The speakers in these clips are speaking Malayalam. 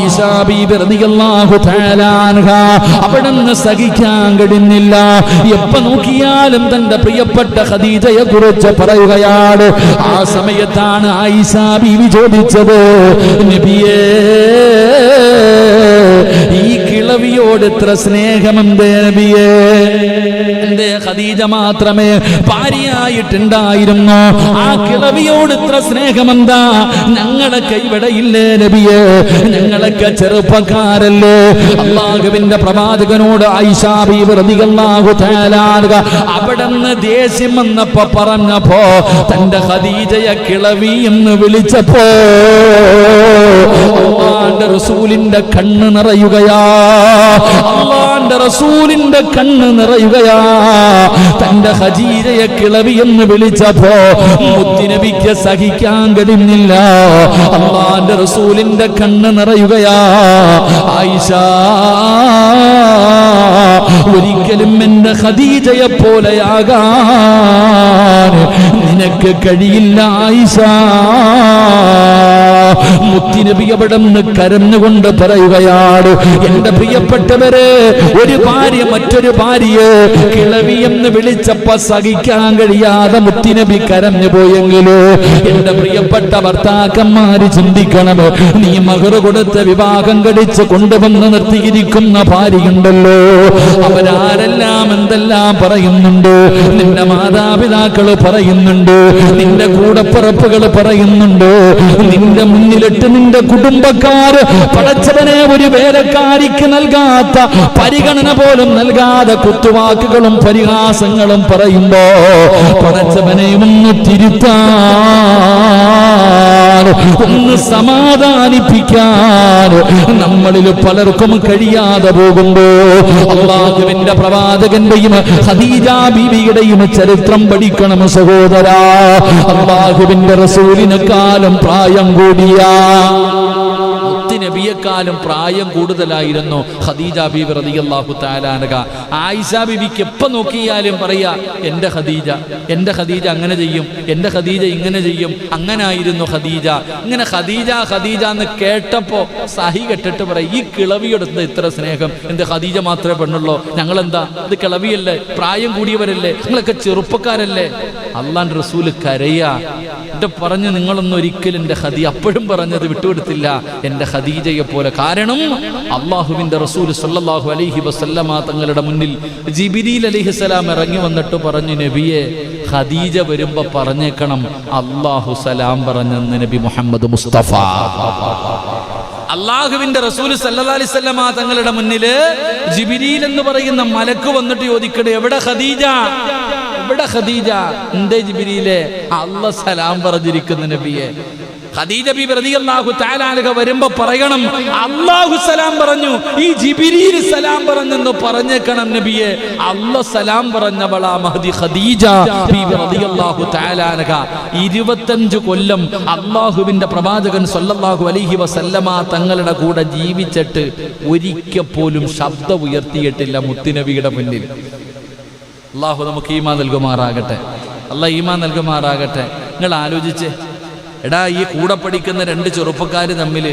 ആയിഷാ ബീബി റളിയല്ലാഹു തആല അൻഹ അവിടുന്ന് സഹിക്കാൻ കഴിഞ്ഞില്ല. എപ്പോ നോക്കിയാലും തന്റെ പ്രിയപ്പെട്ട ഖദീജയെ കുറിച്ച് പറയുകയാണ്. ആ സമയത്താണ് ആയിഷാ ബീബി ചോദിച്ചത്, നബിയേ ഈ കിളവിയോട് ഇത്ര സ്നേഹമെന്തേ നബിയേ? എന്തേ ഖദീജ മാത്രമേ ഭാര്യയായിട്ടുണ്ടായിരുന്നു, ആ കിളവിയോട് ഇത്ര സ്നേഹമെന്താ? ഞങ്ങളൊക്കെ ഇവിടെ ഇല്ലേ നബിയേ? ഞങ്ങളൊക്കെ ചെറുപ്പക്കാരല്ലേ? അല്ലാഹുവിന്റെ പ്രവാചകനോട് ആയിഷാ ബീബി റളിയല്ലാഹു തആല അൻഹ അവിടുന്ന് ദേഷ്യം വന്നപ്പോ പറഞ്ഞപ്പോ തന്റെ ഖദീജയെ കിളവി എന്ന് വിളിച്ചപ്പോ അല്ലാഹുവിന്റെ റസൂലിന്റെ കണ്ണ് നിറയുകയാ. അല്ലാഹുവിന്റെ റസൂലിന്റെ കണ്ണ് നിറയുകയാ. തന്റെ ഖദീജയെ കിളവി എന്ന് വിളിച്ചപ്പോ മുത്തുനബിക്ക് സഹിക്കാൻ കഴിഞ്ഞില്ല. അല്ലാഹുവിന്റെ റസൂലിന്റെ കണ്ണ് നിറയുകയാ. ആയിഷാ ഒരിക്കലും എന്റെ ഖദീജയെ പോലെയാകാൻ നിനക്ക് കഴിയില്ല ആയിഷാ. മുത്തുനബി അവിടുന്ന് കരഞ്ഞുകൊണ്ട് പറയുകയാണ്, എന്റെ പ്രിയപ്പെട്ടവരെ, ഒരു ഭാര്യ മറ്റൊരു ഭാര്യയെ കിളവി എന്ന് വിളിച്ചപ്പോ സഹിക്കാൻ കഴിയാതെ മുത്തുനബി കരഞ്ഞു പോയെങ്കിലോ എന്റെ പ്രിയപ്പെട്ട ഭർത്താക്കന്മാര് ചിന്തിക്കണം, നീ മഹർ കൊടുത്ത് വിവാഹം കഴിച്ച് കൊണ്ടുവന്ന് നിർത്തിയിരിക്കുന്ന ഭാര്യയുണ്ടല്ലോ, അവരാരെല്ലാം എന്തെല്ലാം പറയുന്നുണ്ട്, നിന്റെ മാതാപിതാക്കള് പറയുന്നുണ്ട്, നിന്റെ കൂടപ്പിറപ്പുകൾ പറയുന്നുണ്ട്, നിന്റെ മുന്നിലിട്ട് നിന്റെ കുടുംബക്കാര് പടച്ചവനെ ഒരു വേലക്കാരിക്ക് നൽകാത്ത പരിഗണന പോലും നൽകാതെ കുത്തുവാക്കുകളും പരിഹാസങ്ങളും പറയുമ്പോ പടച്ചവനെ ഒന്ന് തിരുത്താൻ, ഒന്ന് സമാധാനിപ്പിക്കാൻ നമ്മളിൽ പലർക്കും കഴിയാതെ പോകുമ്പോ അല്ലാഹുവിന്റെ പ്രവാചകന്റെയും ഖദീജ ബീവിയുടെയും ചരിത്രം പഠിക്കണം സഹോദരാ. അല്ലാഹുവിന്റെ റസൂലിനെക്കാളും പ്രായം കൂടിയ നബിയെക്കാളും പ്രായം കൂടുതലായിരുന്നു ഖദീജ ബീവി റളിയല്ലാഹു തആല അൻഹ. ആയിഷാ ബീവിക്ക് എപ്പോ നോക്കിയാലും പറയാ, എന്റെ ഖദീജ, എന്റെ ഖദീജ അങ്ങനെ ചെയ്യും, എന്റെ ഖദീജ ഇങ്ങനെ ചെയ്യും, അങ്ങനായിരുന്നു ഖദീജ. ഇങ്ങനെ ഖദീജ ഖദീജ എന്ന് കേട്ടപ്പോ സഹി കെട്ടിട്ട് പറയും, ഈ കിളവിയെടുത്ത് ഇത്ര സ്നേഹം, എന്റെ ഖദീജ മാത്രമേ പെണ്ണുള്ളൂ, ഞങ്ങളെന്താ ഇത് കിളവിയല്ലേ, പ്രായം കൂടിയവരല്ലേ, നിങ്ങളൊക്കെ ചെറുപ്പക്കാരല്ലേ? അല്ലാഹുവിന്റെ റസൂല് കരയാ. എന്നിട്ട് പറഞ്ഞു, നിങ്ങളൊന്നും ഒരിക്കലും എന്റെ ഖദീജ, അപ്പോഴും പറഞ്ഞത് വിട്ടുകൊടുത്തില്ല, എന്റെ ഖദീജയെ പോലെ. കാരണം അല്ലാഹുവിന്റെ റസൂൽ സല്ലല്ലാഹു അലൈഹി വസല്ലമ തങ്ങളുടെ മുന്നിൽ ജിബ്രീൽ അലൈഹിസ്സലാം ഇറങ്ങി വന്നിട്ട് പറഞ്ഞു, നബിയെ ഖദീജ വരുമ്പോ പറഞ്ഞേക്കണം അല്ലാഹു സലാം പറഞ്ഞെന്ന് നബി മുഹമ്മദ് മുസ്തഫ. അല്ലാഹുവിന്റെ റസൂൽ സല്ലല്ലാഹു അലൈഹി വസല്ലമ തങ്ങളുടെ മുന്നില് ജിബ്രീൽ എന്ന് പറയുന്ന മലക്ക് വന്നിട്ട് ചോദിക്കട്ടെ, എവിടെ ഖദീജ, എവിടെ ഖദീജ? എന്തേ ജിബ്രീലേ? അല്ലാഹു സലാം പറഞ്ഞിരിക്കുന്നു നബിയെ. ഖദീജ ബീബി റളിയല്ലാഹു തആല അൻഹ വരുമ്പോ പറയണം, അല്ലാഹു സലാം പറഞ്ഞു, ഈ ജിബ്രീൽ സലാം പറഞ്ഞെന്ന് പറഞ്ഞേക്കണം നബിയെ. അല്ലാഹു സലാം പറഞ്ഞവളാ മഹദി ഖദീജ ബീബി റളിയല്ലാഹു തആല അൻഹ. 25 കൊല്ലം അല്ലാഹുവിന്റെ പ്രവാചകൻ സല്ലല്ലാഹു അലൈഹി വസല്ലമ തങ്ങളുടെ കൂടെ ജീവിച്ചിട്ട് ഒരിക്കൽ പോലും ശബ്ദം ഉയർത്തിയിട്ടില്ല മുത്തുനബിയുടെ മുന്നിൽ. അല്ലാഹു നമുക്ക് ഈമാൻ നൽകുമാറാകട്ടെ. അല്ലാഹ് ഈമാൻ നൽകുമാറാകട്ടെ. നിങ്ങൾ ആലോചിച്ചേ, എടാ, ഈ കൂടെ പഠിക്കുന്ന 2 ചെറുപ്പക്കാർ തമ്മിൽ,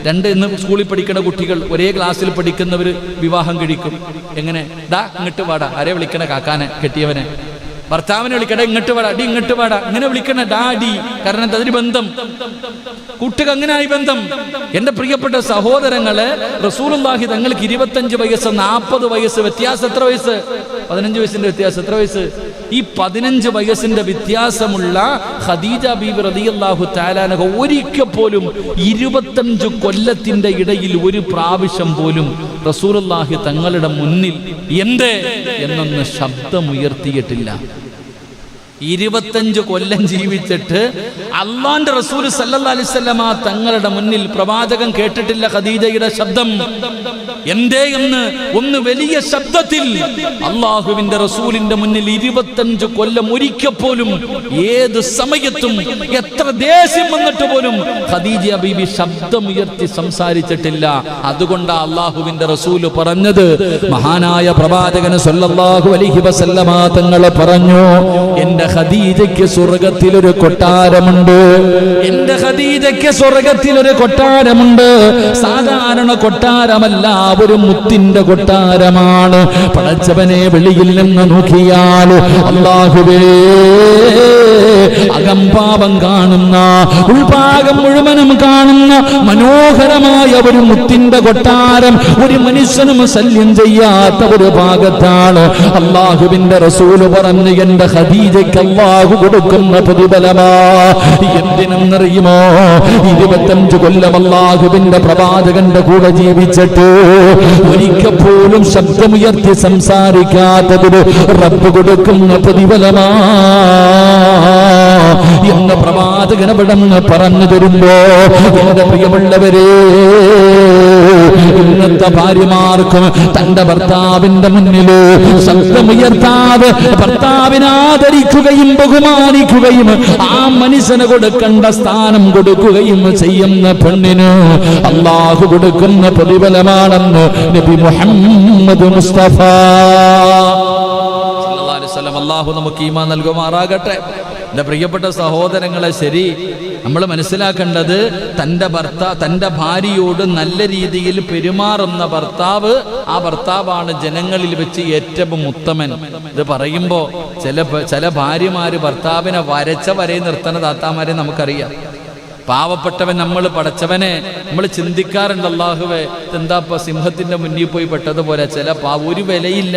2 ഇന്ന് സ്കൂളിൽ പഠിക്കുന്ന കുട്ടികൾ ഒരേ ക്ലാസ്സിൽ പഠിക്കുന്നവർ വിവാഹം കഴിക്കും. എങ്ങനെ? ഡാ ഇങ്ങോട്ട് വാടാ, ആരെ വിളിക്കണ? കാക്കാനെ, കെട്ടിയവനെ. ഭർത്താവിനെ വിളിക്കട, ഇങ്ങോട്ട് വാടാ, അടി ഇങ്ങോട്ട് വാടാ, ഇങ്ങനെ വിളിക്കണ, ഡാ അടി. കാരണം അതൊരു ബന്ധം, കൂട്ടുക, അങ്ങനെയായി ബന്ധം. എന്റെ പ്രിയപ്പെട്ട സഹോദരങ്ങളെ, റസൂലുള്ളാഹി തങ്ങൾക്ക് 25 വയസ്സ് 40 വയസ്സ് വ്യത്യാസം. എത്ര വയസ്സ്? 15 വയസ്സിന്റെ വ്യത്യാസം. എത്ര വയസ്സ്? ഈ 15 വയസ്സിന്റെ വ്യത്യാസമുള്ള ഖദീജ ബീബി റളിയല്ലാഹു തആല അൻഹ ഒരിക്കൽ പോലും 25 കൊല്ലത്തിന്റെ ഇടയിൽ ഒരു പ്രാവശ്യം പോലും റസൂലുള്ളാഹി തങ്ങളുടെ മുന്നിൽ എന്തേ എന്നൊന്ന് ശബ്ദമുയർത്തിയിട്ടില്ല. 25 കൊല്ലം ജീവിച്ചിട്ട് അല്ലാഹുവിന്റെ റസൂൽ സല്ലല്ലാഹു അലൈഹി വസല്ലമ തങ്ങളുടെ മുന്നിൽ പ്രവാചകൻ കേട്ടിട്ടില്ല ഖദീജയുടെ ശബ്ദം. എന്തേ എന്ന് ഒന്ന് വലിയ ശബ്ദത്തിൽ അല്ലാഹുവിന്റെ റസൂലിന്റെ മുന്നിൽ 25 കൊല്ലം ഒരിക്കൽ പോലും ഏത് സമയത്തും എത്ര ദേഷ്യം വന്നിട്ട് പോലും ഖദീജ ബീബി ശബ്ദമുയർത്തി സംസാരിച്ചിട്ടില്ല. അതുകൊണ്ടാണ് അല്ലാഹുവിന്റെ റസൂല് പറഞ്ഞത്, മഹാനായ പ്രവാചകൻ സല്ലല്ലാഹു അലൈഹി വസല്ലമ തങ്ങൾ പറഞ്ഞു, എന്റെ ഖദീജയ്ക്ക് സ്വർഗ്ഗത്തിലൊരു കൊട്ടാരമുണ്ട്. എന്റെ ഖദീജയ്ക്ക് സ്വർഗ്ഗത്തിലൊരു കൊട്ടാരമുണ്ട്. സാധാരണ കൊട്ടാരമല്ല, ഒരു മുത്തിന്റെ കൊട്ടാരമാണ്. പടച്ചവനെ വെളിയിൽ നിന്ന് നോക്കിയാൽ അല്ലാഹുവേ അകംഭാവം കാണുന്ന, ഉൾഭാഗം മുഴുവനും കാണുന്ന മനോഹരമായ ഒരു മുത്തിന്റെ കൊട്ടാരം, ഒരു മനുഷ്യനും ശല്യം ചെയ്യാത്ത ഒരു ഭാഗത്താണ്. അല്ലാഹുവിന്റെ റസൂല് പറഞ്ഞു, എന്റെ ഖദീജയ്ക്ക് അല്ലാഹു കൊടുക്കുന്ന പ്രതിഫലമാ. എന്തിനെന്നറിയുമോ? 25 കൊല്ലം അല്ലാഹുവിന്റെ പ്രവാചകന്റെ കൂടെ ജീവിച്ചിട്ട് ഒരിക്കൽ പോലും ശബ്ദമുയർത്തി സംസാരിക്കാത്തതിന് റബ്ബ് കൊടുക്കുന്ന പ്രതിഫലമാ എന്ന് പ്രവാചകൻ അവിടുന്ന് പറഞ്ഞു തരുമ്പോ, എന്റെ പ്രിയമുള്ളവരെ, ഇന്നത്തെ ഭാര്യമാർക്കും തന്റെ ഭർത്താവിന്റെ മുന്നിൽ ശബ്ദമുയർത്താതെ ഭർത്താവിനെ ആദരിക്കുകയും ബഹുമാനിക്കുകയും ആ മനുഷ്യന് കൊടുക്കേണ്ട സ്ഥാനം കൊടുക്കുകയും ചെയ്യുന്ന പെണ്ണിന് അല്ലാഹു കൊടുക്കുന്ന പ്രതിഫലമാണെന്ന് നബി മുഹമ്മദ് മുസ്തഫ സല്ലല്ലാഹു അലൈഹി വസല്ലം. അല്ലാഹു നമുക്ക് ഈമാൻ നൽകുമാറാകട്ടെ. എൻ്റെ പ്രിയപ്പെട്ട സഹോദരങ്ങളെ, ശരി, നമ്മൾ മനസ്സിലാക്കേണ്ടത് തൻ്റെ ഭാര്യയോട് നല്ല രീതിയിൽ പെരുമാറുന്ന ഭർത്താവ്, ആ ഭർത്താവാണ് ജനങ്ങളിൽ വെച്ച് ഏറ്റവും ഉത്തമൻ. ഇത് പറയുമ്പോൾ ചില ഭാര്യമാര് ഭർത്താവിനെ വരച്ച വരെ നിർത്തുന്ന താത്താമാരെ നമുക്കറിയാം. പാവപ്പെട്ടവൻ, നമ്മൾ പടച്ചവനെ നമ്മൾ ചിന്തിക്കാറുണ്ട്, അല്ലാഹുവേ എന്താ സിംഹത്തിന്റെ മുന്നിൽ പോയി പെട്ടതുപോലെ ചില ഒരു വിലയില്ല.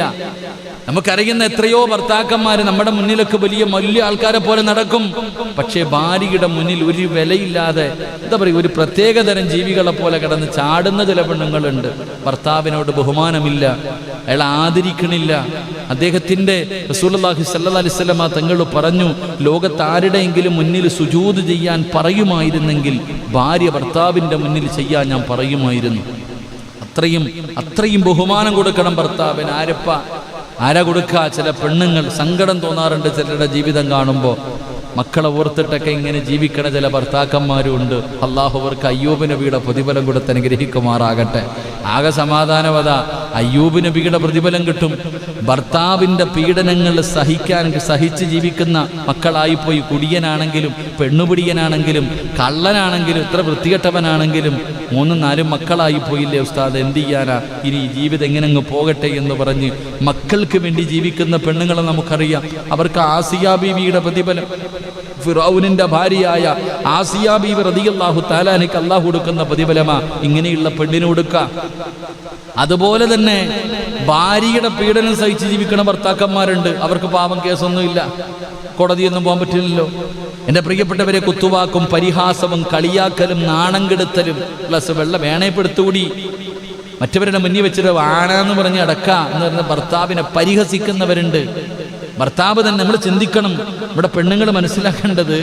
നമുക്കറിയുന്ന എത്രയോ ഭർത്താക്കന്മാർ നമ്മുടെ മുന്നിലൊക്കെ വലിയ ആൾക്കാരെ പോലെ നടക്കും. പക്ഷേ ഭാര്യയുടെ മുന്നിൽ ഒരു വിലയില്ലാതെ, എന്താ പറയുക, ഒരു പ്രത്യേകതരം ജീവികളെ പോലെ കിടന്ന് ചാടുന്ന ചില പെണ്ണുങ്ങളുണ്ട്. ഭർത്താവിനോട് ബഹുമാനമില്ല, അയാൾ ആദരിക്കണില്ല. അദ്ദേഹത്തിന്റെ റസൂലുള്ളാഹി സ്വല്ലല്ലാഹു അലൈഹി വസല്ലം തങ്ങൾ പറഞ്ഞു, ലോകത്ത് ആരുടെയെങ്കിലും മുന്നിൽ സുജൂദ് ചെയ്യാൻ പറയുമായിരുന്നെങ്കിൽ ഭാര്യ ഭർത്താവിന്റെ മുന്നിൽ ചെയ്യാൻ ഞാൻ പറയുമായിരുന്നു. അത്രയും ബഹുമാനം കൊടുക്കണം ഭർത്താവിന്. ആരാ കൊടുക്കുക? ചില പെണ്ണുങ്ങൾ. സങ്കടം തോന്നാറുണ്ട് ചിലരുടെ ജീവിതം കാണുമ്പോൾ. മക്കളെ ഓർത്തിട്ടൊക്കെ ഇങ്ങനെ ജീവിക്കണ ചില ഭർത്താക്കന്മാരും ഉണ്ട്. അല്ലാഹു അവർക്ക് അയ്യൂബ് നബിയുടെ പ്രതിഫലം കൊടുത്ത് അനുഗ്രഹിക്കുമാറാകട്ടെ. ആകെ സമാധാനവത അയ്യൂബ് നബിയുടെ പ്രതിഫലം കിട്ടും. ഭർത്താവിൻ്റെ പീഡനങ്ങൾ സഹിച്ച് ജീവിക്കുന്ന മക്കളായിപ്പോയി. കുടിയനാണെങ്കിലും പെണ്ണുപിടിയനാണെങ്കിലും കള്ളനാണെങ്കിലും എത്ര വൃത്തികെട്ടവനാണെങ്കിലും 3-4 മക്കളായി പോയില്ലേ ഉസ്താദ്, എന്ത് ചെയ്യാനാ, ഇനി ജീവിതം എങ്ങനെ അങ്ങ് പോകട്ടെ എന്ന് പറഞ്ഞ് മക്കൾക്ക് വേണ്ടി ജീവിക്കുന്ന പെണ്ണുങ്ങളെ നമുക്കറിയാം. അവർക്ക് ആസിയ ബീവിയുടെ പ്രതിഫലം, ഫിറഔനിന്റെ ഭാര്യയായ ആസിയ ബീവി റളിയല്ലാഹു തആല അൻഹ അല്ലാഹു കൊടുക്കുന്ന പ്രതിഫലമാ ഇങ്ങനെയുള്ള പെണ്ണിന് കൊടുക്കുക. അതുപോലെ തന്നെ ഭാര്യയുടെ പീഡനം സഹിച്ച് ജീവിക്കുന്ന ഭർത്താക്കന്മാരുണ്ട്. അവർക്ക് പാവം കേസൊന്നുമില്ല, കോടതിയൊന്നും പോകാൻ പറ്റില്ലല്ലോ. എൻ്റെ പ്രിയപ്പെട്ടവരെ, കുത്തുവാക്കും പരിഹാസവും കളിയാക്കലും നാണം കെടുത്തലും പ്ലസ് വേണയപ്പെടുത്തുകൂടി മറ്റവരുടെ മുന്നിൽ വെച്ചിട്ട് വാണാന്ന് പറഞ്ഞ് അടക്ക എന്ന് പറഞ്ഞ ഭർത്താവിനെ പരിഹസിക്കുന്നവരുണ്ട്. ഭർത്താവ് തന്നെ നമ്മൾ ചിന്തിക്കണം. ഇവിടെ പെണ്ണുങ്ങൾ മനസ്സിലാക്കേണ്ടത്,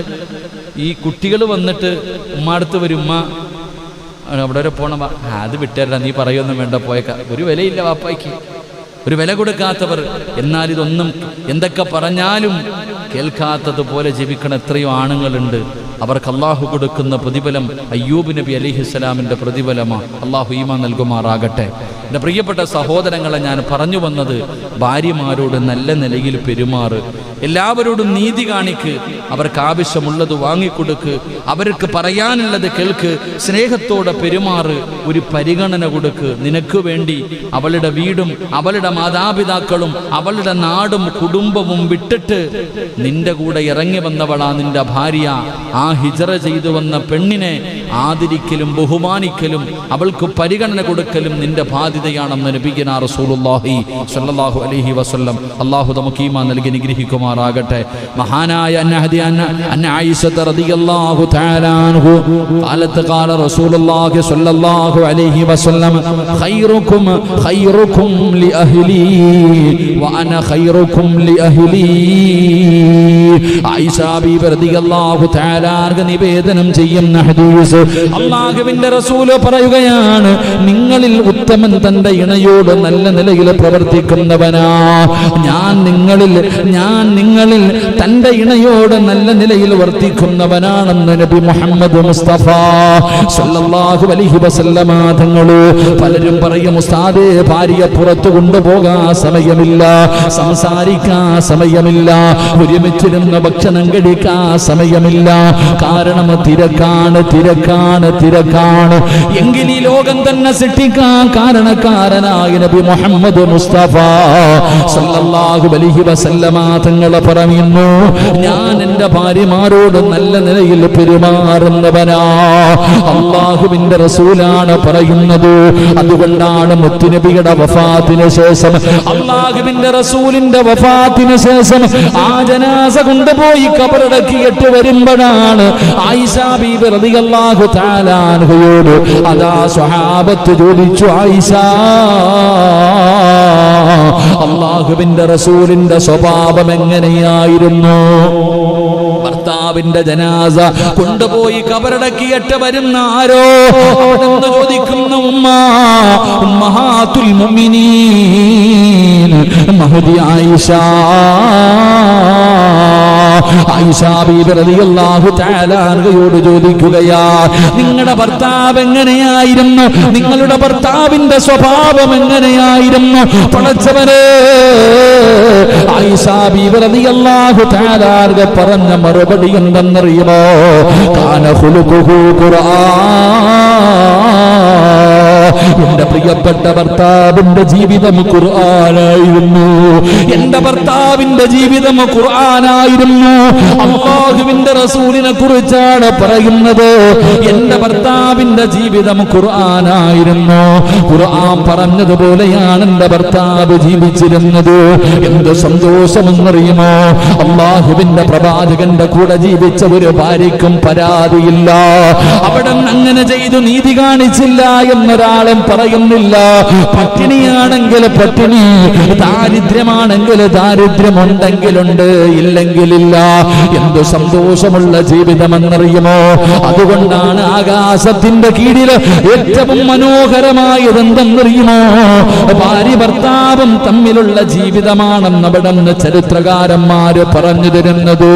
ഈ കുട്ടികൾ വന്നിട്ട് ഉമ്മടുത്ത് വരും, ഉമ്മ അവിടെ വരെ പോണം, അത് വിട്ടേരാ, നീ പറയൊന്നും വേണ്ട, പോയേക്ക. ഒരു വിലയില്ല വാപ്പായ്ക്ക്, ഒരു വില കൊടുക്കാത്തവർ. എന്നാൽ ഇതൊന്നും എന്തൊക്കെ പറഞ്ഞാലും കേൾക്കാത്തതുപോലെ ജീവിക്കണ എത്രയോ ആണുങ്ങളുണ്ട്. അവർക്ക് അല്ലാഹു കൊടുക്കുന്ന പ്രതിഫലം അയ്യൂബ് നബി അലൈഹിസ്സലാമിൻ്റെ പ്രതിഫലമാണ്. അല്ലാഹു ഈമാൻ നൽകുമാറാകട്ടെ. എൻ്റെ പ്രിയപ്പെട്ട സഹോദരങ്ങളെ, ഞാൻ പറഞ്ഞു വന്നത്, ഭാര്യമാരോട് നല്ല നിലയിൽ പെരുമാറ്, എല്ലാവരോടും നീതി കാണിക്ക്, അവർക്ക് ആവശ്യമുള്ളത് വാങ്ങിക്കൊടുക്ക്, അവർക്ക് പറയാനുള്ളത് കേൾക്ക്, സ്നേഹത്തോടെ പെരുമാറ്, ഒരു പരിഗണന കൊടുക്ക്. നിനക്ക് വേണ്ടി അവളുടെ വീടും അവളുടെ മാതാപിതാക്കളും അവളുടെ നാടും കുടുംബവും വിട്ടിട്ട് നിന്റെ കൂടെ ഇറങ്ങി വന്നവളാ നിന്റെ ഭാര്യ. ആ ഹിജറ ചെയ്തു വന്ന പെണ്ണിനെ ആദരിക്കലും ബഹുമാനിക്കലും അവൾക്ക് പരിഗണന കൊടുക്കലും നിന്റെ ബാധ്യതയാണെന്ന് നബിയുനാ റസൂലുള്ളാഹി സ്വല്ലല്ലാഹു അലൈഹി വസല്ലം. അല്ലാഹു നമുക്ക് ഈമാൻ നൽകി അനുഗ്രഹിക്കുമാറാകട്ടെ. മഹാനായ അന്ന ആയിഷ റളിയല്ലാഹു തആല അൻഹു ഖാലത്ത് ഖാല റസൂലുള്ളാഹി സ്വല്ലല്ലാഹു അലൈഹി വസല്ലം ഖൈറുക്കും ലി അഹ്ലി വ അന ഖൈറുക്കും ലി അഹ്ലി. ആയിഷ ബീവി റളിയല്ലാഹു തആല നിവേദനം ചെയ്യുന്ന ഹദീസ്, അല്ലാഹുവിന്റെ റസൂൽ പറയുകയാണ്, നിങ്ങളിൽ ഉത്തമൻ തന്റെ ഇണയോട് നല്ല നിലയിൽ പ്രവർത്തിക്കുന്നവനാ. ഞാൻ നിങ്ങളിൽ തന്റെ ഇണയോട് നല്ല നിലയിൽ വർത്തിക്കുന്നവനാണെന്ന് നബി മുഹമ്മദ് മുസ്തഫ സല്ലല്ലാഹു അലൈഹി വസല്ലമ തങ്ങൾ. പലരും പറയും, ഉസ്താദേ, ഭാര്യയെ പുറത്തു കൊണ്ടുപോകാൻ സമയമില്ല, സംസാരിക്കാൻ സമയമില്ല, ഒരുമിച്ചിരുന്ന് ഭക്ഷണം കഴിക്കാൻ സമയമില്ല, കാരണം തിരക്കാണ്. എങ്കിൽ ഈ ലോകം തന്നെ സൃഷ്ടിക്കാൻ കാരണക്കാരനായ നബി മുഹമ്മദ് മുസ്തഫ സല്ലല്ലാഹു അലൈഹി വസല്ലമ തങ്ങൾ പറയുന്നു, ഞാൻ എന്റെ ഭാര്യമാരോട് നല്ല നിലയിൽ പെരുമാറുന്നവനാ. അല്ലാഹുവിന്റെ റസൂലാണ് പറയുന്നത്. അതുകൊണ്ടാണ് മുത്തുനബിയുടെ വഫാത്തിന് ശേഷം, അല്ലാഹുവിന്റെ റസൂലിന്റെ വഫാത്തിന് ശേഷം ആ ജനാസ കൊണ്ടുപോയി ഖബറടക്കിയിട്ട് വരുമ്പോഴാണ് ആയിഷ ബീബി റളിയല്ലാഹു തആല അൻഹയോട് അതാ സ്വഹാബത്ത് ചോദിച്ചു, ആയിഷ, അല്ലാഹുവിന്റെ റസൂലിന്റെ സ്വഭാവം എങ്ങനെയായിരുന്നു? ഭർത്താവിന്റെ ജനാസ കൊണ്ടുപോയി ഖബറടക്കിയിട്ട് വരുന്ന ആരോ എന്ന് ചോദിക്കുന്ന ഉമ്മഹാത്തുൽ മുഅ്മിനീൻ മഹദി ആയിഷ ബീബി റളിയല്ലാഹു തആല അൻഹയോട് ചോദിക്കുകയാ, നിങ്ങളുടെ ഭർത്താവ് എങ്ങനെയായിരുന്നു? നിങ്ങളുടെ ഭർത്താവിന്റെ സ്വഭാവം എങ്ങനെയായിരുന്നു? പടച്ചവനെ, ആയിഷ ബീബി റളിയല്ലാഹു തആല അൻഹ പറഞ്ഞ മറുപടി എന്തെന്നറിയുമോ? കാന ഖുലുഖുഹു ഖുർആൻ. എന്റെ പ്രിയപ്പെട്ട ഭർത്താവിന്റെ ജീവിതം ഖുർആനായിരുന്നു. എന്റെ ഭർത്താവിന്റെ ജീവിതം ഖുർആനായിരുന്നു. അല്ലാഹുവിന്റെ റസൂലിനെ കുറിച്ചാണ് പറയുന്നത്. എന്റെ ഭർത്താവിന്റെ ജീവിതം ഖുർആനായിരുന്നു. ഖുർആൻ പറഞ്ഞതുപോലെയാണ് എന്റെ ഭർത്താവ് ജീവിച്ചിരുന്നത്. എന്ത് സന്തോഷമെന്നറിയുമോ? അല്ലാഹുവിന്റെ പ്രവാചകന്റെ കൂടെ ജീവിച്ച ഒരു ഭാര്യയ്ക്കും പരാതിയില്ല. അവിടെ അങ്ങനെ ചെയ്തു നീതി കാണിച്ചില്ല എന്നൊരാളും പറയുന്നില്ല. പട്ടിണിയാണെങ്കിൽ പട്ടിണി, ദാരിദ്ര്യമാണെങ്കിൽ ദാരിദ്ര്യമുണ്ടെങ്കിലുണ്ട്, ഇല്ലെങ്കിലില്ല. എന്ത് സന്തോഷമുള്ള ജീവിതമെന്നറിയുമോ? അതുകൊണ്ടാണ് ആകാശത്തിന്റെ കീഴിൽ ഏറ്റവും മനോഹരമായത് എന്തെന്നറിയുമോ? ഭാര്യ ഭർത്താവും തമ്മിലുള്ള ജീവിതമാണെന്ന് അവിടെ നിന്ന് ചരിത്രകാരന്മാര് പറഞ്ഞു തരുന്നത്.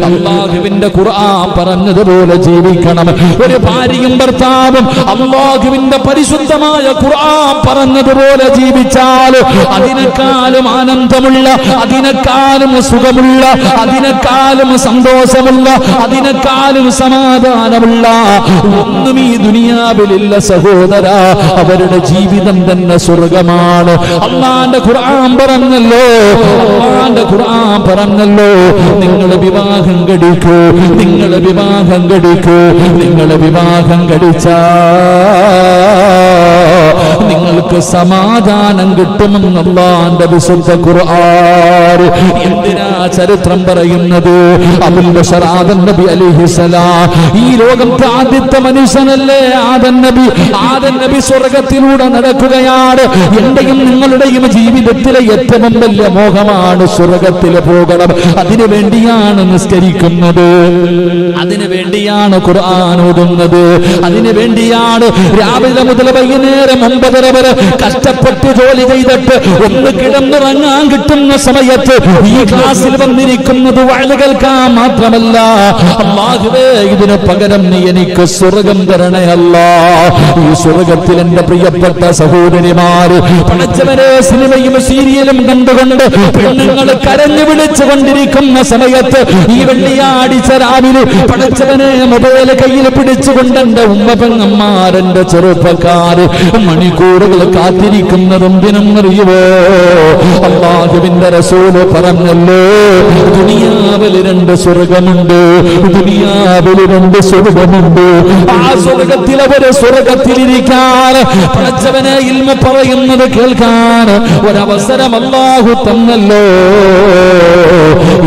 അല്ലാഹുവിന്റെ ഖുർആൻ പറഞ്ഞതുപോലെ ജീവിക്കണം. ഒരു ഭാര്യയും ഭർത്താവും അല്ലാഹുവിന്റെ പരിശുദ്ധമായ ഖുർആൻ പറഞ്ഞതുപോലെ ജീവിച്ചാൽ അതിനേക്കാളും ആനന്ദമുള്ള, അതിനേക്കാളും സുഖമുള്ള, അതിനേക്കാളും സന്തോഷമുള്ള, അതിനേക്കാളും സമാധാനമുള്ള ഒന്നും ഈ ദുനിയാവിലില്ല സഹോദര. അവരുടെ ജീവിതം തന്നെ സ്വർഗമാണ്. അല്ലാഹുവിന്റെ ഖുർആൻ പറഞ്ഞല്ലോ, അല്ലാഹുവിന്റെ ഖുർആൻ പറഞ്ഞല്ലോ, നിങ്ങൾ വിവാഹം കഴിക്കൂ, നിങ്ങൾ വിവാഹം കഴിക്കൂ, നിങ്ങൾ വിവാഹം കഴിച്ചാ നിങ്ങൾക്ക് സമാധാനം കിട്ടുമെന്ന് അല്ലാഹുവിന്റെ വിശുദ്ധ ഖുർആൻ. എന്തിനാ ചരിത്രം പറയുന്നത്? അബുൽ ബശർ ആദം നബി അലൈഹിസ്സലാം ഈ ലോകത്തെ ആദ്യത്തെ മനുഷ്യനല്ലേ ആദം നബി. ആദം നബി സ്വർഗത്തിലൂടെ നടക്കുകയാണ്. എന്റെയും നിങ്ങളുടെയും ജീവിതത്തിലെ ഏറ്റവും വലിയ മോഹമാണ് സ്വർഗത്തിൽ പോകണം. അതിനു വേണ്ടിയാണ് നിസ്കരിക്കുന്നത്, അതിനു വേണ്ടിയാണ് ഖുർആൻ ഓതുന്നത്, അതിനു വേണ്ടിയാണ് രാവിലെ മുതൽ വൈകുന്നേരം 9:30 വരെ കഷ്ടപ്പെട്ട് ജോലി ചെയ്തിട്ട് ഒന്ന് കിടന്നുറങ്ങാൻ കിട്ടുന്ന സമയത്ത് ഈ ക്ലാസ്സിൽ വന്നിരിക്കുന്നത് വഅദ് കേൾക്കാൻ മാത്രമല്ല. അല്ലാഹുവേ, ഇതിന് പകരം നീ എനിക്ക് സ്വർഗം തരണേ അല്ലാഹ്. ഈ സ്വർഗത്തിൽ എന്റെ പ്രിയപ്പെട്ട സഹോദരിമാര് പടച്ചവനെ സിനിമയും സീരിയലും കണ്ടുകൊണ്ട് പെണ്ണുങ്ങൾ കരഞ്ഞു വിളിച്ചു കൊണ്ടിരിക്കുന്ന സമയത്ത് ഈ വെള്ളിയാഴ്ച രാവിലെ പടച്ചവനെ മൊബൈൽ കയ്യിൽ പിടിച്ചുകൊണ്ട് എന്റെ ഉമ്മ പെങ്ങന്മാരെന്റെ ചെറുപ്പക്കാര് മണിക്കൂറുകൾ കാത്തിരിക്കുന്നതും ദിനമറിയുവോ? അല്ലാഹുവിന്റെ റസൂല് പറഞ്ഞല്ലോ, ദുനിയാവിൽ 2 സ്വർഗമുണ്ട്, ദുനിയാവിൽ 2 സ്വർഗമുണ്ട്. ആ സ്വർഗത്തിൽ അവര് സ്വർഗത്തിലിരിക്കാൻ പടച്ചവനെ ഇൽമ പറയുന്നത് കേൾക്കാൻ ഒരവസരം അല്ലാഹു തന്നല്ലോ.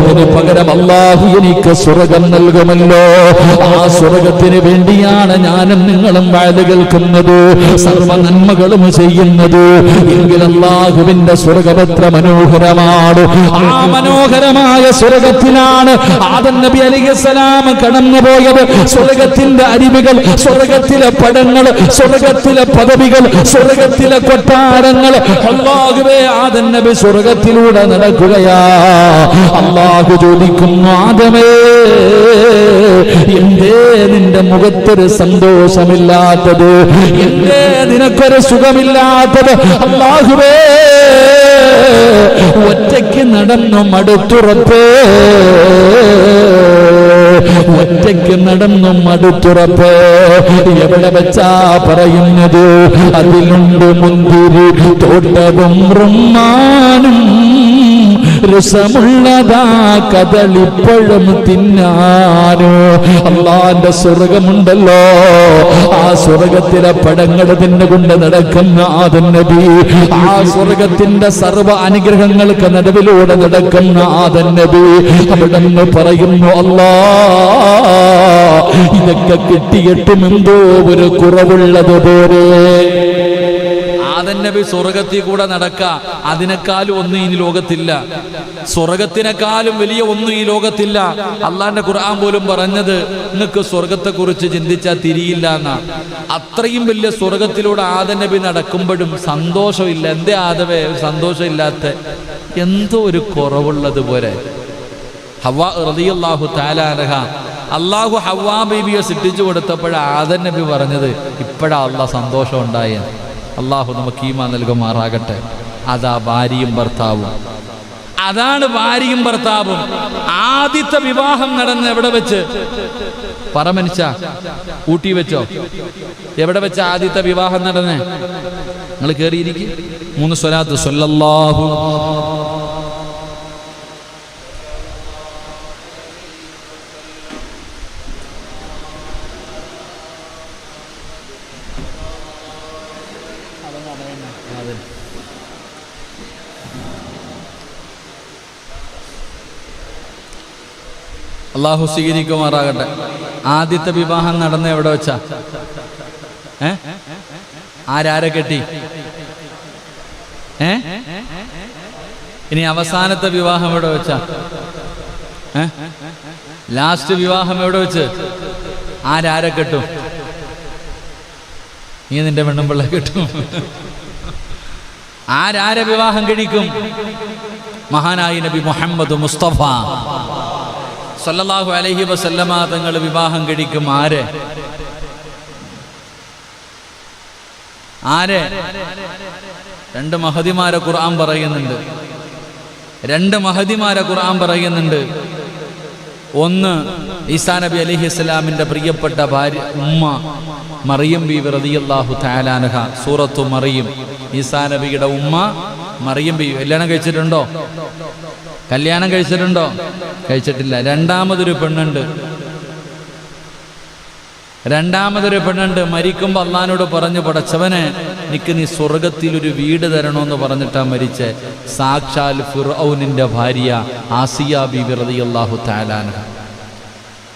ഇതിന് പകരം അല്ലാഹു എനിക്ക് സ്വർഗം നൽകുമല്ലോ. ആ സ്വർഗത്തിന് വേണ്ടിയാണ് ഞാനും നിങ്ങളും വഅദ് കേൾക്കുന്നത്. സർവ നന്മകളും ചെയ്യ ചെയ്യുന്നത് എങ്കിൽ അല്ലാഹുവിന്റെ സ്വർഗ്ഗമെത്ര മനോഹരമാണ്. ആ മനോഹരമായ സ്വർഗ്ഗത്തിലാണ് ആദം നബി അലൈഹിസ്സലാം കടന്നുപോയത്. സ്വർഗ്ഗത്തിന്റെ അരുവികൾ, സ്വർഗ്ഗത്തിലെ പടങ്ങൾ, സ്വർഗ്ഗത്തിലെ പദവികൾ, സ്വർഗ്ഗത്തിലെ കൊട്ടാരങ്ങൾ. അല്ലാഹുവേ, ആദം നബി സ്വർഗ്ഗത്തിലൂടെ നടക്കുകയാ. അല്ലാഹു ചോദിക്കുന്നു, ആദമേ, എന്തേ നിന്റെ മുഖത്തൊരു സന്തോഷമില്ലാത്തത്? എന്തേ നിനക്കൊരു സുഖമില്ലാത്തത്? അല്ലാഹുവേ, ഒറ്റയ്ക്ക് നടന്നു മടുത്തുറപ്പേ, ഒറ്റയ്ക്ക് നടന്നു മടുത്തുറപ്പേ. എവിടെ വെച്ചാ പറയുന്നത്? അതിലുണ്ട് മുന്തിരി തോട്ടവും റുമ്മാനും രസമുള്ളതാ കദളിപ്പഴം തിന്നാനോ. അള്ളാന്റെ സ്വർഗമുണ്ടല്ലോ, ആ സ്വർഗത്തിലെ പഴങ്ങൾ തിന്നുകൊണ്ട് നടക്കുന്ന ആദം നബി, ആ സ്വർഗത്തിന്റെ സർവ്വ അനുഗ്രഹങ്ങൾക്ക് നടുവിലൂടെ നടക്കുന്ന ആദം നബി അവിടെന്ന് പറയുന്നു, അല്ലാ, ഇതൊക്കെ കിട്ടിയിട്ടും എന്തോ ഒരു കുറവുള്ളതുപോലെ. ആദം നബി സ്വർഗത്തിൽ കൂടെ നടക്ക, അതിനേക്കാളും ഒന്നും ഈ ലോകത്തില്ല, സ്വർഗത്തിനേക്കാളും വലിയ ഒന്നും ഈ ലോകത്തില്ല. അള്ളാന്റെ ഖുർആൻ പോലും പറഞ്ഞത് നിങ്ങൾക്ക് സ്വർഗത്തെക്കുറിച്ച് ചിന്തിച്ചാൽ തിരിയില്ല എന്നാ. അത്രയും വലിയ സ്വർഗത്തിലൂടെ ആദം നബി നടക്കുമ്പോഴും സന്തോഷമില്ല. എന്തേ ആദവേ സന്തോഷമില്ലാത്ത? എന്തോ ഒരു കുറവുള്ളതുപോലെ. ഹവ്വാ റളിയല്ലാഹു തആല അൻഹ, അള്ളാഹു ഹവ്വാ ബീബിയെ സൃഷ്ടിച്ചു കൊടുത്തപ്പോഴാണ് ആദം നബി പറഞ്ഞത്, ഇപ്പോഴാ അള്ളാഹ് സന്തോഷം ഉണ്ടായത്. അള്ളാഹു നമുക്ക് ഈമാൻ നൽകുമാറാകട്ടെ. അതാ ഭാര്യയും ഭർത്താവും, അതാണ് ഭാര്യയും ഭർത്താവും. ആദ്യത്തെ വിവാഹം നടന്ന് എവിടെ വെച്ച്? പറ മനുഷ്യ, ഊട്ടി വെച്ചോ? എവിടെ വെച്ച ആദ്യത്തെ വിവാഹം നടന്നേ? നിങ്ങൾ കേറിയിരിക്കും. 3 സ്വലാത്ത് സ്വല്ലല്ലാഹു. അള്ളാഹു സ്വീകരിക്കുമാറാകട്ടെ. ആദ്യത്തെ വിവാഹം നടന്ന എവിടെ വെച്ചാ? ആരാരെ കെട്ടി? ഇനി അവസാനത്തെ വിവാഹം എവിടെ വെച്ചാ? ലാസ്റ്റ് വിവാഹം എവിടെ വെച്ച്? ആരാരെ കെട്ടും? നീ നിന്റെ പെണ്ണുമ്പിള്ള കെട്ടും. ആരാരെ വിവാഹം കഴിക്കും? മഹാനായി നബി മുഹമ്മദ് മുസ്തഫ സല്ലല്ലാഹു അലൈഹി വസല്ലമ തങ്ങൾ വിവാഹം കഴിക്കും. ആരെ? രണ്ട് മഹദിമാരെ ഖുർആൻ പറയുന്നുണ്ട്. ഒന്ന് ഈസാ നബി അലൈഹിസ്സലാമിന്റെ പ്രിയപ്പെട്ട ഭാര്യ ഉമ്മ മറിയം ബീവി റളിയല്ലാഹു തആല അൻഹ. സൂറത്തു മറിയം. ഈസാ നബിയുടെ ഉമ്മ മറിയം ബീവി കല്യാണം കഴിച്ചിട്ടുണ്ടോ? കഴിച്ചിട്ടില്ല. രണ്ടാമതൊരു പെണ്ണുണ്ട്. മരിക്കുമ്പോൾ അള്ളാഹിനോട് പറഞ്ഞു, പടച്ചവനെ, എനിക്ക് നീ സ്വർഗത്തിൽ ഒരു വീട് തരണമെന്ന് പറഞ്ഞിട്ടാ മരിച്ചേ. സാക്ഷാൽ ഫിർഔനിന്റെ ഭാര്യ ആസിയ ബീബി റളിയല്ലാഹു തആല അൻഹ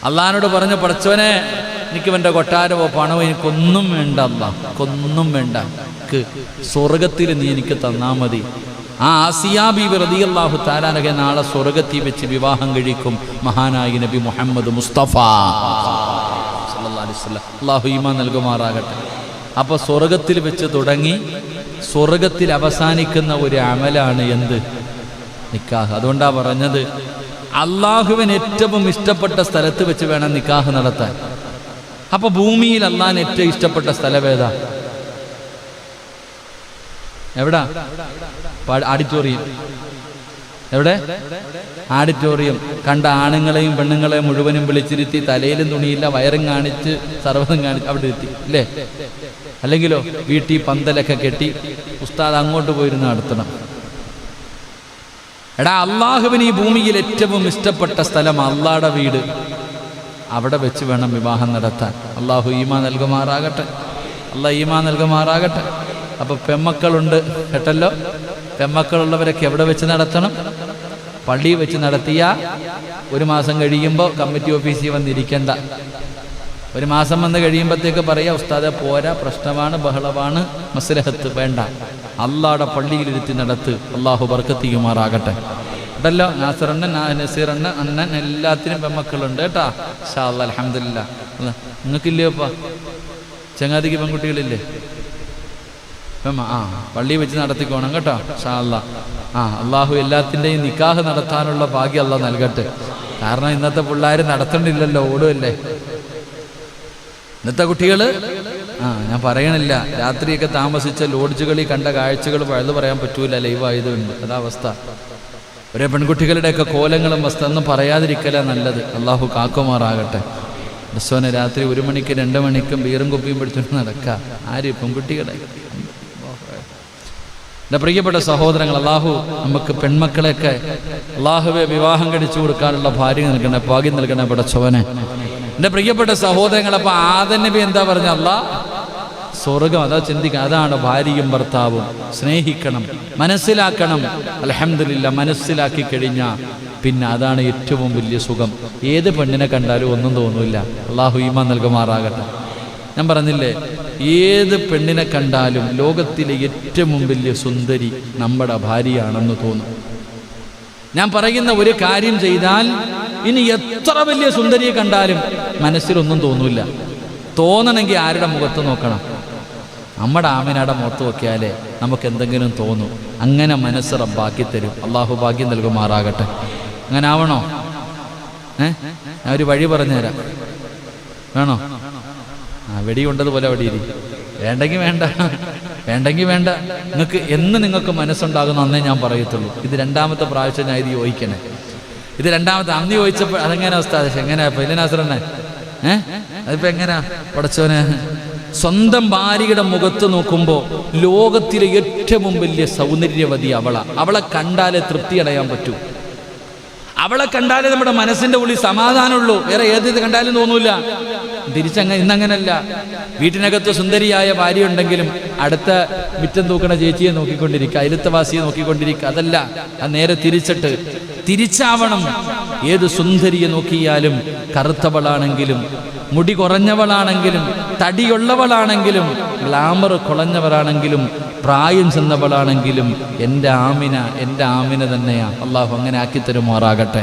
അള്ളാഹിനോട് പറഞ്ഞു, പടച്ചവനെ, എനിക്ക് എൻ്റെ കൊട്ടാരമോ പണമോ എനിക്കൊന്നും വേണ്ട, അല്ലാഹ് വേണ്ട, സ്വർഗത്തിൽ നീ എനിക്ക് തന്നാ മതി. ആ ആസിയ ബീബി റളിയല്ലാഹു തആല അൻഹ നാളെ സ്വർഗത്തിൽ വെച്ച് വിവാഹം കഴിക്കും മഹാനായ നബി മുഹമ്മദ് മുസ്തഫ സല്ലല്ലാഹു അലൈഹി വസല്ലം. അല്ലാഹു ഈമാൻ നൽകുമാറാകട്ടെ. അപ്പോൾ സ്വർഗത്തിൽ വെച്ച് തുടങ്ങി സ്വർഗത്തിൽ അവസാനിക്കുന്ന ഒരു അമലാണ് എന്ത്? നിക്കാഹ്. അതുകൊണ്ടാ പറഞ്ഞത്, അള്ളാഹുവിന് ഏറ്റവും ഇഷ്ടപ്പെട്ട സ്ഥലത്ത് വെച്ച് വേണം നിക്കാഹ് നടത്താൻ. അപ്പൊ ഭൂമിയിൽ അള്ളാഹിന് ഏറ്റവും ഇഷ്ടപ്പെട്ട സ്ഥലം ഏതാ? എവിടാ? ഓഡിറ്റോറിയം. എവിടെ? ഓഡിറ്റോറിയം. കണ്ട ആണുങ്ങളെയും പെണ്ണുങ്ങളെയും മുഴുവനും വിളിച്ചിരുത്തി, തലയിലും തുണിയില്ല, വയറും കാണിച്ച് സർവ്വതും കാണിച്ച് അവിടെ എത്തി ഇല്ലേ? അല്ലെങ്കിലോ വീട്ടിൽ പന്തലൊക്കെ കെട്ടി ഉസ്താദ് അങ്ങോട്ട് പോയിരുന്ന് നടത്തണം. എടാ, അള്ളാഹുവിന് ഈ ഭൂമിയിൽ ഏറ്റവും ഇഷ്ടപ്പെട്ട സ്ഥലം അള്ളാഹുടെ വീട്. അവിടെ വെച്ച് വേണം വിവാഹം നടത്താൻ. അള്ളാഹു ഈമാൻ നൽകുമാറാകട്ടെ. അപ്പൊ പെമ്മക്കളുണ്ട് കേട്ടല്ലോ. പെമ്മക്കളുള്ളവരൊക്കെ എവിടെ വെച്ച് നടത്തണം? പള്ളിയിൽ വെച്ച് നടത്തിയ 1 മാസം കഴിയുമ്പോൾ കമ്മിറ്റി ഓഫീസിൽ വന്നിരിക്കേണ്ട. ഒരു മാസം വന്ന് കഴിയുമ്പോഴത്തേക്ക് പറയാ ഉസ്താദെ പോരാ, പ്രശ്നമാണ്, ബഹളമാണ്, മസ്ലഹത്ത് വേണ്ട, അള്ളാഹുടെ പള്ളിയിലിരുത്തി നടത്ത്, അള്ളാഹു ബർക്കത്ത് ചെയ്യുമാറാകട്ടെ. ഉണ്ടല്ലോ നാസറണ്ണൻ, നസീറണ്ണൻ, അണ്ണൻ എല്ലാത്തിനും പെൺമക്കളുണ്ട് കേട്ടാ. ഇൻഷാ അല്ലാഹ് അൽഹംദുലില്ലാഹ്. നിങ്ങൾക്കില്ലയോപ്പാ ചങ്ങാതിക്ക് പെൺകുട്ടികളില്ലേ? പള്ളി വെച്ച് നടത്തിക്കോണം കേട്ടോ ഇൻഷാ അല്ലാഹ്. അള്ളാഹു എല്ലാത്തിൻ്റെയും നിക്കാഹ് നടത്താനുള്ള ഭാഗ്യം അള്ളാഹ് നൽകട്ടെ. കാരണം ഇന്നത്തെ പിള്ളേർ നടത്തണ്ടില്ലല്ലോ, ഓടുമല്ലേ ഇന്നത്തെ കുട്ടികൾ. ഞാൻ പറയണില്ല, രാത്രിയൊക്കെ താമസിച്ച ലോഡ്ജുകളിൽ കണ്ട കാഴ്ചകൾ പഴുതു പറയാൻ പറ്റൂല, ലൈവായതുകൊണ്ട്. അതാ അവസ്ഥ. ഒരേ പെൺകുട്ടികളുടെയൊക്കെ കോലങ്ങളും വസ്തു ഒന്നും പറയാതിരിക്കല നല്ലത്. അള്ളാഹു കാക്കുമാറാകട്ടെ. ബസ്സോനെ രാത്രി 1 മണിക്ക് 2 മണിക്കും ബീറും കുപ്പിയും പിടിച്ചിട്ട് നടക്കുക. ആര്? പെൺകുട്ടികളെ. എൻ്റെ പ്രിയപ്പെട്ട സഹോദരങ്ങൾ, അള്ളാഹു നമുക്ക് പെൺമക്കളെയൊക്കെ അള്ളാഹുവെ വിവാഹം കഴിച്ചു കൊടുക്കാനുള്ള ഭാഗ്യം നൽകണേ പടച്ചവനെ. എൻ്റെ പ്രിയപ്പെട്ട സഹോദരങ്ങൾ, അപ്പൊ ആദം നബി എന്താ പറഞ്ഞ? അള്ളാഹ് സ്വർഗം, അതാ ചിന്തിക്കുക. അതാണ് ഭാര്യയും ഭർത്താവും. സ്നേഹിക്കണം, മനസ്സിലാക്കണം. അൽഹംദുലില്ലാ, മനസ്സിലാക്കി കഴിഞ്ഞാൽ പിന്നെ അതാണ് ഏറ്റവും വലിയ സുഖം. ഏത് പെണ്ണിനെ കണ്ടാലും ഒന്നും തോന്നില്ല. അള്ളാഹു ഈമാൻ നൽകുമാറാകട്ടെ. ഞാൻ പറഞ്ഞില്ലേ, ഏത് പെണ്ണിനെ കണ്ടാലും ലോകത്തിലെ ഏറ്റവും വലിയ സുന്ദരി നമ്മുടെ ഭാര്യയാണെന്ന് തോന്നും. ഞാൻ പറയുന്ന ഒരു കാര്യം ചെയ്താൽ ഇനി എത്ര വലിയ സുന്ദരിയെ കണ്ടാലും മനസ്സിലൊന്നും തോന്നില്ല. തോന്നണമെങ്കിൽ ആരുടെ മുഖത്ത് നോക്കണം? നമ്മുടെ ആമിനയുടെ മുഖത്ത് നോക്കിയാലേ നമുക്ക് എന്തെങ്കിലും തോന്നും. അങ്ങനെ മനസ്സ് റബ്ബാക്കി തരും. അള്ളാഹു ഭാഗ്യം നൽകുമാറാകട്ടെ. അങ്ങനെ ആവണോ? ഞാൻ ഒരു വഴി പറഞ്ഞുതരാം. വേണോ? വെടി കൊണ്ടതുപോലെ വെടിയിരി. വേണ്ടെങ്കിൽ വേണ്ട, വേണ്ടെങ്കിൽ വേണ്ട. നിങ്ങൾക്ക് മനസ്സുണ്ടാകുന്ന അന്നേ ഞാൻ പറയത്തുള്ളൂ. ഇത് 2ാമത്തെ പ്രാവശ്യം ഞാൻ ഇത് ചോദിക്കണേ. ഇത് 2ാമത്തെ. അന്ന് ചോദിച്ചപ്പോൾ അതെങ്ങനെ അവസ്ഥ? എങ്ങനെയാ ഇല്ലനാസറന്നെ? അതിപ്പോ എങ്ങനെയാ പടച്ചോനെ? സ്വന്തം ഭാര്യയുടെ മുഖത്ത് നോക്കുമ്പോൾ ലോകത്തിലെ ഏറ്റവും വലിയ സൗന്ദര്യവതി അവളെ കണ്ടാലേ തൃപ്തി അടയാൻ പറ്റൂ. അവളെ കണ്ടാലേ നമ്മുടെ മനസ്സിന്റെ ഉള്ളിൽ സമാധാനമുള്ളൂ. വേറെ ഏത് കണ്ടാലും തോന്നൂല. ഇന്നങ്ങനല്ല. വീട്ടിനകത്ത് സുന്ദരിയായ ഭാര്യ ഉണ്ടെങ്കിലും അടുത്ത മിറ്റം തൂക്കണ ചേച്ചിയെ നോക്കിക്കൊണ്ടിരിക്കുക, അയലത്തവാസിയെ നോക്കിക്കൊണ്ടിരിക്കുക. അതല്ല, അത് നേരെ തിരിച്ചാവണം. ഏത് സുന്ദരിയെ നോക്കിയാലും, കറുത്തവളാണെങ്കിലും, മുടി കുറഞ്ഞവളാണെങ്കിലും, തടിയുള്ളവളാണെങ്കിലും, ഗ്ലാമർ കുളഞ്ഞവളാണെങ്കിലും, പ്രായം ചെന്നവളാണെങ്കിലും എൻ്റെ ആമിന തന്നെയാ. അള്ളാഹു അങ്ങനെ ആക്കി തരുമാറാകട്ടെ.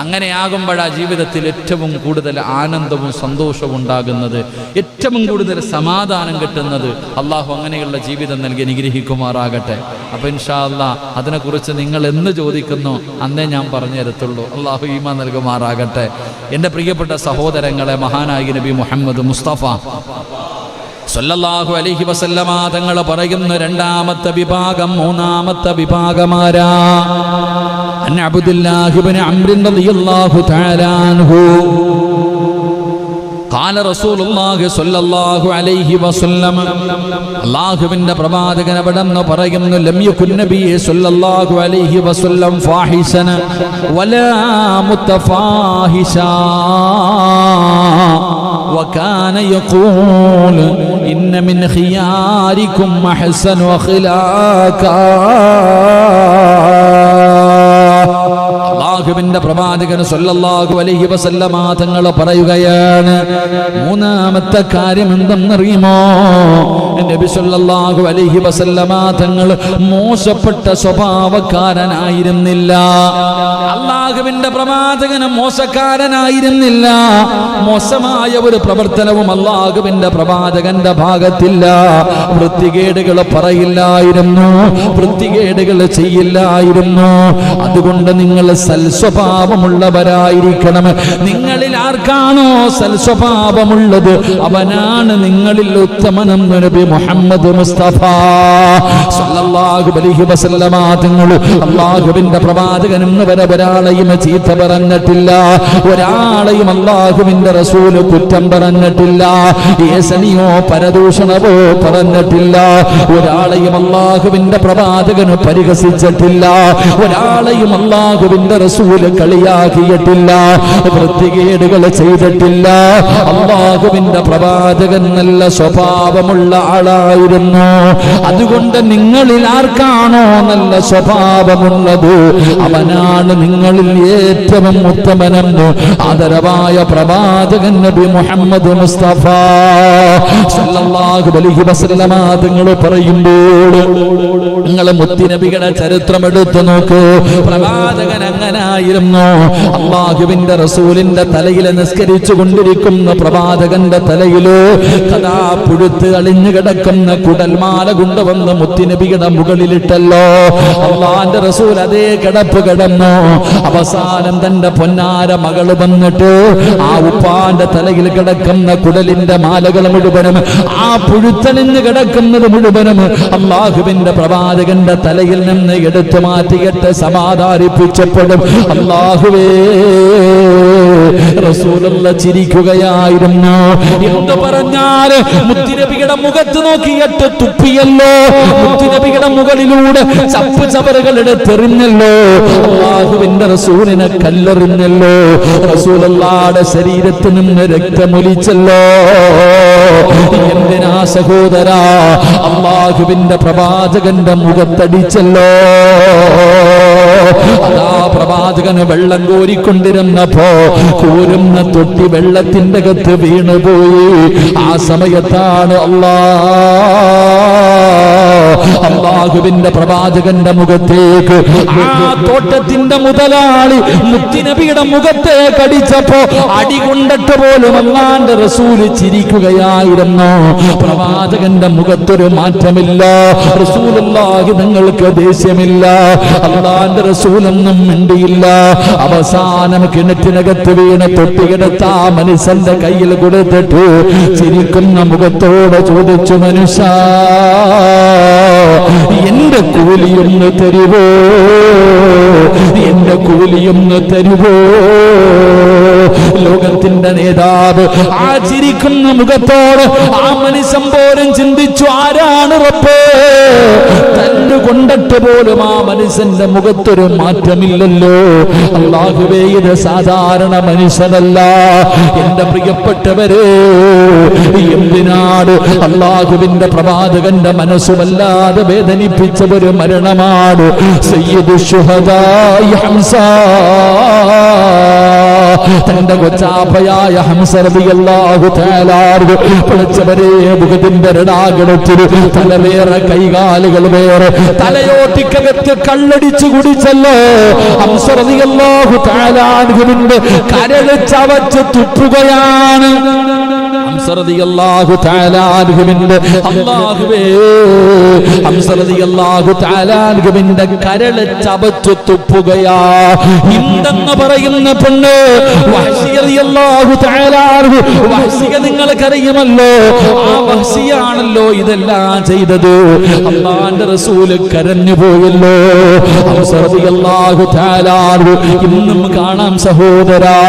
അങ്ങനെയാകുമ്പോഴാ ജീവിതത്തിൽ ഏറ്റവും കൂടുതൽ ആനന്ദവും സന്തോഷവും ഉണ്ടാകുന്നത്, ഏറ്റവും കൂടുതൽ സമാധാനം കിട്ടുന്നത്. അള്ളാഹു അങ്ങനെയുള്ള ജീവിതം നൽകി അനുഗ്രഹിക്കുമാറാകട്ടെ. അപ്പോൾ ഇൻഷാ അല്ലാഹ് അതിനെക്കുറിച്ച് നിങ്ങൾ എന്ന് ചോദിക്കുന്നു അന്നേ ഞാൻ പറഞ്ഞു തരത്തുള്ളൂ. അള്ളാഹു ഈമാൻ നൽകുമാറാകട്ടെ. എൻ്റെ പ്രിയപ്പെട്ട സഹോദരങ്ങളെ, മഹാനായ നബി മുഹമ്മദ് മുസ്തഫ സല്ലല്ലാഹു അലൈഹി വസല്ലമ തങ്ങൾ പറയുന്ന 2ാമത്തെ വിഭാഗം, 3ാമത്തെ വിഭാഗമാരാ? അൻ അബ്ദുല്ലാഹി ഇബ്നു അംർ റളിയല്ലാഹു തആല അൻഹു ഖാല റസൂലുള്ളാഹി സ്വല്ലല്ലാഹു അലൈഹി വസല്ലം, അല്ലാഹുവിന്റെ പ്രവാചകൻ അവിടെന്ന് പറയുന്നു, ലം യകുൻ നബി സ്വല്ലല്ലാഹു അലൈഹി വസല്ലം ഫാഹിസന വലാ മുതഫാഹിശാ وكان يقول إن من خياركم أحسن أخلاقا. അല്ലാഹുവിന്റെ പ്രവാചകൻ സല്ലല്ലാഹു അലൈഹി വസല്ലമ തങ്ങൾ പറയുകയാണ്, 3ാമത്തെ കാര്യം എന്തെന്നറിയുമോ? നബി സല്ലല്ലാഹു അലൈഹി വസല്ലമ തങ്ങൾ മോശപ്പെട്ട സ്വഭാവക്കാരനായിരുന്നില്ല. അല്ലാഹുവിന്റെ പ്രവാചകൻ മോശക്കാരനായിരുന്നില്ല. മോശമായ ഒരു പ്രവർത്തനവും അല്ലാഹുവിന്റെ പ്രവാചകന്റെ ഭാഗത്തില്ല. വൃത്തികേടുകൾ പറയില്ലായിരുന്നു, വൃത്തികേടുകൾ ചെയ്യില്ലായിരുന്നു. അതുകൊണ്ട് നിങ്ങൾ സൽസ്വഭാവമുള്ളവരായിരിക്കണം. നിങ്ങളിൽ ആർക്കാണോ സൽസ്വഭാവമുള്ളത് അവനാണ് നിങ്ങളിൽ ഉത്തമനെന്ന് നബി മുഹമ്മദ് മുസ്തഫ സല്ലല്ലാഹു അലൈഹി വസല്ലമ തങ്ങൾ. അല്ലാഹുവിന്റെ പ്രവാചകനും വരെ ഒരാളെയും ചീത്ത പറഞ്ഞിട്ടില്ല, ഒരാളെയും അല്ലാഹുവിന്റെ റസൂൽ കുറ്റം പറഞ്ഞിട്ടില്ല, ഏസനിയോ പരദൂഷണമോ പറഞ്ഞിട്ടില്ല, ഒരാളെയും അല്ലാഹുവിന്റെ പ്രവാചകന് പരിഹസിച്ചിട്ടില്ല, ഒരാളെയും അല്ലാഹുവിന്റെ റസൂൽ റസൂല് കളിയാക്കിയിട്ടില്ല, വൃത്തികേടുകൾ ചെയ്തിട്ടില്ല. അല്ലാഹുവിന്റെ പ്രവാചകൻ നല്ല സ്വഭാവമുള്ള ആളായിരുന്നു. അതുകൊണ്ട് നിങ്ങളിൽ ആർക്കാണോ നല്ല സ്വഭാവമുള്ളത് അവനാണ് നിങ്ങളിൽ ഏറ്റവും ഉത്തമനെന്ന് ആദരവായ പ്രവാചകൻ നബി മുഹമ്മദ് മുസ്തഫ സല്ലല്ലാഹു അലൈഹി വസല്ലമ തങ്ങൾ പറയുമ്പോൾ നിങ്ങൾ മുത്തുനബിയുടെ ചരിത്രം എടുത്തു നോക്കൂ. പ്രവാചകൻ അങ്ങനായിരുന്നു. അല്ലാഹുവിന്റെ റസൂലിന്റെ തലയിൽ നിസ്കരിച്ചു കൊണ്ടിരിക്കുന്ന പ്രവാചകന്റെ തലയില് കഥാ പുഴുത്ത് അളിഞ്ഞു കിടക്കുന്ന കുടൽമാല കൊണ്ടുവന്ന് മുത്തുനബിയുടെ മുകളിലിട്ടല്ലോ. അള്ളാന്റെ റസൂൽ അതേ കിടപ്പ് കിടന്നു. അവസാനം തന്റെ പൊന്നാര മകള് വന്നിട്ട് ആ ഉപ്പാന്റെ തലയിൽ കിടക്കുന്ന കുടലിന്റെ മാലകൾ മുഴുവനും ആ പുഴുത്തണിഞ്ഞ് കിടക്കുന്നത് മുഴുവനും അള്ളാഹുവിന്റെ പ്രവാചകന്റെ തലയിൽ നിന്ന് എടുത്തു മാറ്റിയിട്ട് സമാധാനിപ്പിച്ചപ്പോഴും അള്ളാഹുവേ റസൂലുള്ള ചിരിക്കുകയായിരുന്നു. എന്ത് പറഞ്ഞാൽ മുത്തുനബിയുടെ മുഖത്ത് നോക്കിയിട്ട് തുപ്പിയല്ലോ, മുത്തുനബിയുടെ മുകളിലൂടെ ചപ്പ് ചവറുകൾ എടുത്തെറിഞ്ഞല്ലോ, അല്ലാഹുവിന്റെ റസൂലിനെ കല്ലെറിഞ്ഞല്ലോ, റസൂലുള്ളാഹിയുടെ ശരീരത്തിൽ നിന്ന് രക്തമൊലിച്ചല്ലോ. എന്തിനാ സഹോദരാ? അല്ലാഹുവിന്റെ പ്രവാചകന്റെ മുഖത്തടിച്ചല്ലോ. അതാ പ്രവാചകന് വെള്ളം കോരിക്കൊണ്ടിരുന്നപ്പോ കോരുന്ന തൊട്ടി വെള്ളത്തിന്റെ അകത്ത് വീണുപോയി. ആ സമയത്താണ് അല്ലാഹുവിന്റെ പ്രവാചകന്റെ മുഖത്തേക്ക് ആ തോട്ടത്തിന്റെ മുതലാളി മുത്തുനബിയുടെ മുഖത്തേക്ക് അടിച്ചപ്പോ അടി കൊണ്ടിട്ട് പോലും അല്ലാഹുവിന്റെ റസൂല് ചിരിക്കുകയായിരുന്നു. പ്രവാചകന്റെ മുഖത്തൊരു മാറ്റമില്ല. റസൂലുള്ളാഹി നിങ്ങൾക്ക് ദേഷ്യമില്ല. അല്ലാഹുവിന്റെ റസൂലൊന്നും മിണ്ടിയില്ല. അവസാനം കിണറ്റിനകത്ത് വീണ് തൊട്ടികിടത്ത ആ മനുഷ്യന്റെ കയ്യിൽ കൊടുത്തിട്ട് ചിരിക്കുന്ന മുഖത്തോടെ ചോദിച്ചു, മനുഷ്യ എന്റെ കൂലിയൊന്ന് തരുവോ, എന്റെ കൂലിയൊന്ന് തരുവോ? ലോകത്തിന്റെ നേതാവ് ആ ചിരിക്കുന്ന മുഖത്തോട് ആ മനുഷ്യൻ പോലും ചിന്തിച്ചു, ആരാണ് റബ്ബേ? തല്ല് കൊണ്ടിട്ട് പോലും ആ മനുഷ്യന്റെ മുഖത്തൊരു മാറ്റമില്ലല്ലോ. അല്ലാഹുവേ, ഇത് സാധാരണ മനുഷ്യനല്ല. എന്റെ പ്രിയപ്പെട്ടവരെ, എന്തിനാണ് അല്ലാഹുവിന്റെ പ്രവാചകന്റെ മനസ്സുവല്ലാതെ വേദനിപ്പിച്ച ഒരു മരണമാണ് സയ്യിദു ശുഹദാഇ ഹംസ. തന്റെ കൊച്ചാപ്പയായ ഹംസ റളിയല്ലാഹു തആല പിടിച്ചവരെ മുഖത്തിന്റെ രണാകണത്തിൽ തല വേറെ കൈകാലുകൾ വേറെ തലയോട്ടിക്കകത്ത് കള്ളടിച്ചു കുടിച്ചല്ലോ. ഹംസ റളിയല്ലാഹു തആല ന്റെ കരള് ചവച്ച് തുപ്പുകയാണ്. ഹംസ റളിയല്ലാഹു തആല ന്റെ അല്ലാഹുവേ, ഹംസ റളിയല്ലാഹു തആല ന്റെ കരള് ചവച്ച് തുപ്പുകയാ. ഹിന്ദെന്ന് പറയുന്ന പെണ്ണ് വഹ്ശി റളിയല്ലാഹു തആല വഹ്ശിയെ നിങ്ങൾക്കറിയുമല്ലോ. ആ വഹ്ശിയാണല്ലോ ഇതെല്ലാം ചെയ്തത്. അല്ലാഹുവിന്റെ റസൂല് കരഞ്ഞു പോയല്ലോ. ഹംസ റളിയല്ലാഹു തആല ഇന്നും കാണാം സഹോദരാ.